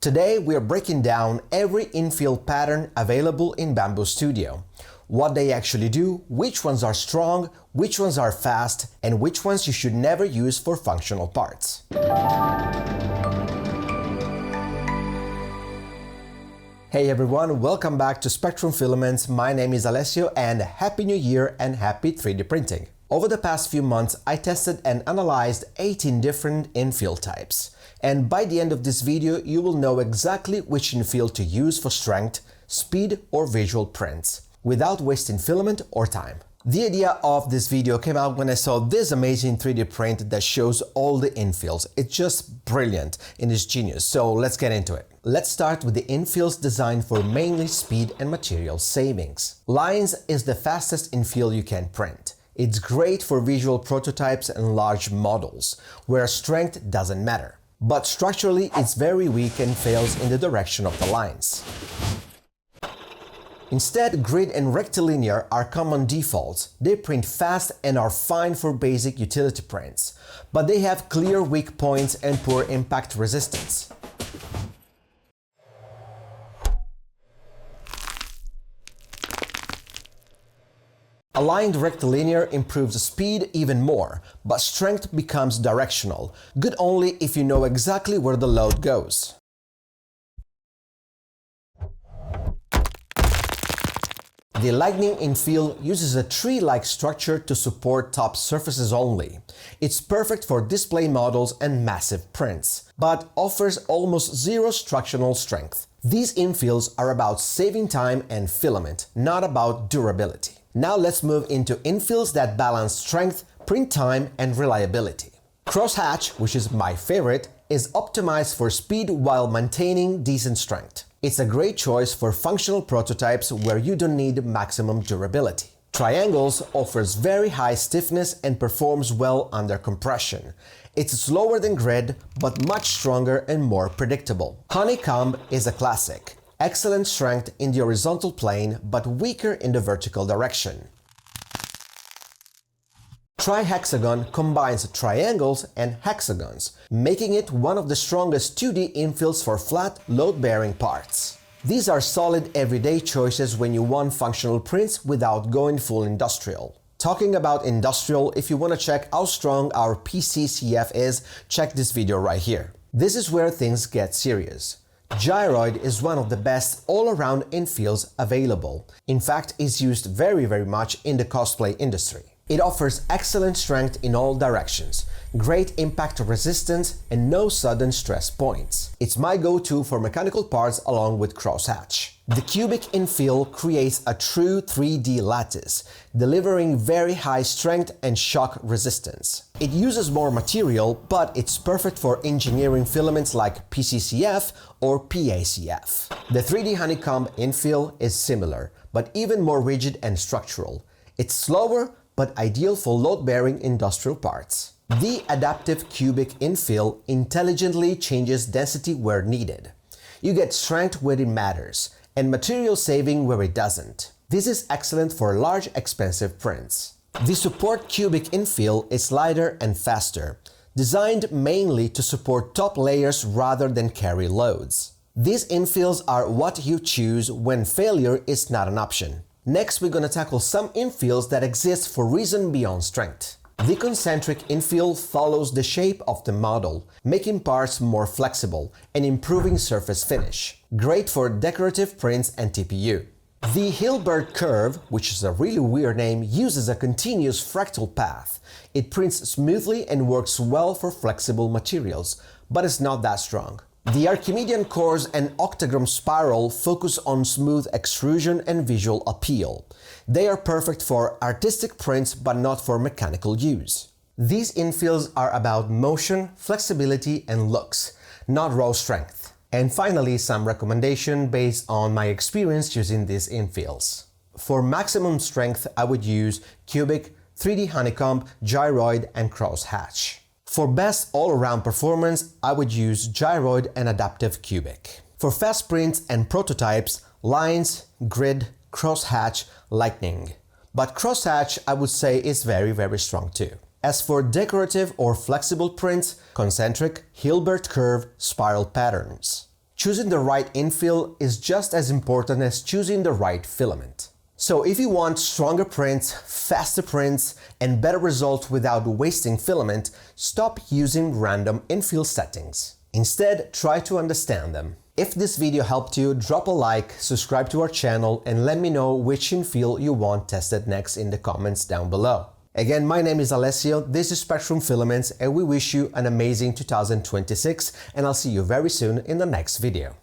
Today we are breaking down every infill pattern available in Bambu Studio. What they actually do, which ones are strong, which ones are fast, and which ones you should never use for functional parts. Hey everyone, welcome back to Spectrum Filaments. My name is Alessio and Happy New Year and happy 3D printing. Over the past few months, I tested and analyzed 18 different infill types. And by the end of this video, you will know exactly which infill to use for strength, speed, or visual prints, without wasting filament or time. The idea of this video came out when I saw this amazing 3D print that shows all the infills. It's just brilliant and it's genius, so let's get into it. Let's start with the infills designed for mainly speed and material savings. Lines is the fastest infill you can print. It's great for visual prototypes and large models, where strength doesn't matter. But structurally, it's very weak and fails in the direction of the lines. Instead, grid and rectilinear are common defaults. They print fast and are fine for basic utility prints, but they have clear weak points and poor impact resistance. Aligned rectilinear improves speed even more, but strength becomes directional, good only if you know exactly where the load goes. The lightning infill uses a tree-like structure to support top surfaces only. It's perfect for display models and massive prints, but offers almost zero structural strength. These infills are about saving time and filament, not about durability. Now let's move into infills that balance strength, print time, and reliability. Crosshatch, which is my favorite, is optimized for speed while maintaining decent strength. It's a great choice for functional prototypes where you don't need maximum durability. Triangles offers very high stiffness and performs well under compression. It's slower than grid, but much stronger and more predictable. Honeycomb is a classic. Excellent strength in the horizontal plane, but weaker in the vertical direction. Trihexagon combines triangles and hexagons, making it one of the strongest 2D infills for flat, load-bearing parts. These are solid everyday choices when you want functional prints without going full industrial. Talking about industrial, if you want to check how strong our PET-CF is, check this video right here. This is where things get serious. Gyroid is one of the best all-around infills available. In fact, it's used very much in the cosplay industry. It offers excellent strength in all directions, great impact resistance, and no sudden stress points. It's my go-to for mechanical parts along with Crosshatch. The cubic infill creates a true 3D lattice, delivering very high strength and shock resistance. It uses more material, but it's perfect for engineering filaments like PCCF or PACF. The 3D honeycomb infill is similar, but even more rigid and structural. It's slower, but ideal for load-bearing industrial parts. The adaptive cubic infill intelligently changes density where needed. You get strength where it matters, and material saving where it doesn't. This is excellent for large, expensive prints. The support cubic infill is lighter and faster, designed mainly to support top layers rather than carry loads. These infills are what you choose when failure is not an option. Next, we're gonna tackle some infills that exist for reason beyond strength. The concentric infill follows the shape of the model, making parts more flexible and improving surface finish. Great for decorative prints and TPU. The Hilbert curve, which is a really weird name, uses a continuous fractal path. It prints smoothly and works well for flexible materials, but it's not that strong. The Archimedean chords and octagram spiral focus on smooth extrusion and visual appeal. They are perfect for artistic prints but not for mechanical use. These infills are about motion, flexibility, and looks, not raw strength. And finally, some recommendation based on my experience using these infills. For maximum strength, I would use cubic, 3D honeycomb, gyroid, and crosshatch. For best all-around performance, I would use gyroid and adaptive cubic. For fast prints and prototypes, lines, grid, crosshatch, lightning. But crosshatch, I would say, is very strong too. As for decorative or flexible prints, concentric, Hilbert curve, spiral patterns. Choosing the right infill is just as important as choosing the right filament. So if you want stronger prints, faster prints, and better results without wasting filament, stop using random infill settings. Instead, try to understand them. If this video helped you, drop a like, subscribe to our channel, and let me know which infill you want tested next in the comments down below. Again, my name is Alessio, this is Spectrum Filaments, and we wish you an amazing 2026, and I'll see you very soon in the next video.